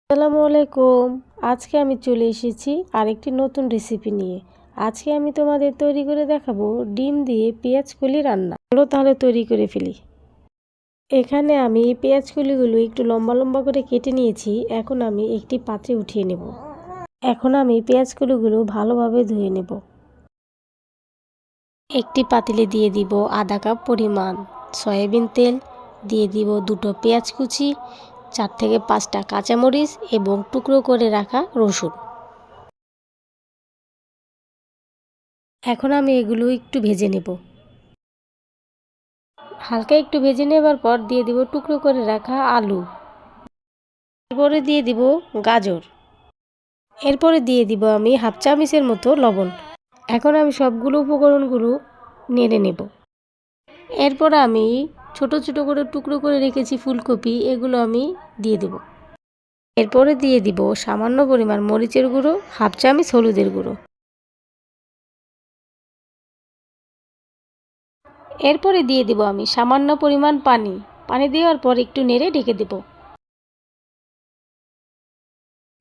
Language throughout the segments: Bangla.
আসসালামু আলাইকুম। আজকে আমি চলে এসেছি আরেকটি নতুন রেসিপি নিয়ে। আজকে আমি তোমাদের তৈরি করে দেখাবো ডিম দিয়ে পেঁয়াজ কলি রান্না। চলো তাহলে তৈরি করে ফেলি। এখানে আমি পেঁয়াজ কলিগুলো একটু লম্বা লম্বা করে কেটে নিয়েছি। এখন আমি একটি পাত্রে উঠিয়ে নেব। এখন আমি পেঁয়াজ কলিগুলো ভালোভাবে ধুয়ে নেব। একটি পাতিলে দিয়ে দিব আধা কাপ পরিমাণ সয়াবিন তেল, দিয়ে দিব দুটো পেঁয়াজ কুচি, 4 থেকে 5টা কাঁচামরিচ এবং টুকরো করে রাখা রসুন। এখন আমি এগুলো একটু ভেজে নেব। হালকা একটু ভেজে নেবার পর দিয়ে দিব টুকরো করে রাখা আলু। এরপরে দিয়ে দিব গাজর। এরপরে দিয়ে দিব আমি হাফ চামচের মতো লবণ। এখন আমি সবগুলো উপকরণগুলো নেড়ে নেব। এরপর আমি ছোট ছোট করে টুকরো করে রেখেছি ফুলকপি, এগুলো আমি দিয়ে দেব। এরপরে দিয়ে দিব সামান্য পরিমাণ মরিচের গুঁড়ো, হাফ চামচ হলুদের গুঁড়ো। এরপরে দিয়ে দিব আমি সামান্য পরিমাণ পানি দেওয়ার পর একটু নেড়ে ঢেকে দেব।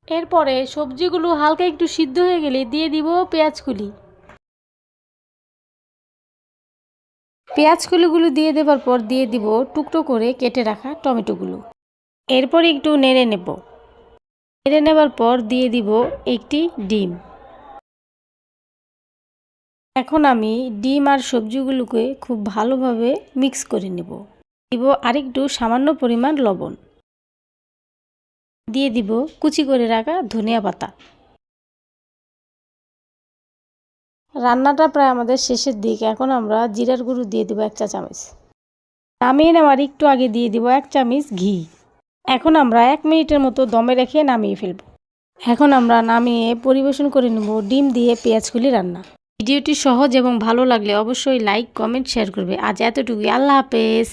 এরপরে সবজিগুলো হালকা একটু সিদ্ধ হয়ে গেলে দিয়ে দিব পেঁয়াজগুলো দিয়ে দেওয়ার পর দিয়ে দিব টুকরো করে কেটে রাখা টমেটোগুলো। এরপর একটু নেড়ে নেব। নেড়ে নেবার পর দিয়ে দিব একটি ডিম। এখন আমি ডিম আর সবজিগুলোকে খুব ভালোভাবে মিক্স করে নেব। দিব আরেকটু সামান্য পরিমাণ লবণ। দিয়ে দিব কুচি করে রাখা ধনিয়া পাতা। রান্নাটা প্রায় আমাদের শেষের দিকে। এখন আমরা জিরার গুঁড়ো দিয়ে দেব 1 চা চামচ। নামিয়ে নেওয়ার একটু আগে দিয়ে দিব 1 চামচ ঘি। এখন আমরা 1 মিনিটের মতো দমে রেখে নামিয়ে ফেলব। এখন আমরা নামিয়ে পরিবেশন করে নেব ডিম দিয়ে পেঁয়াজ কলি রান্না। ভিডিওটি সহজ এবং ভালো লাগলে অবশ্যই লাইক, কমেন্ট, শেয়ার করবে। আজ এতটুকুই। আল্লাহ হাফেজ।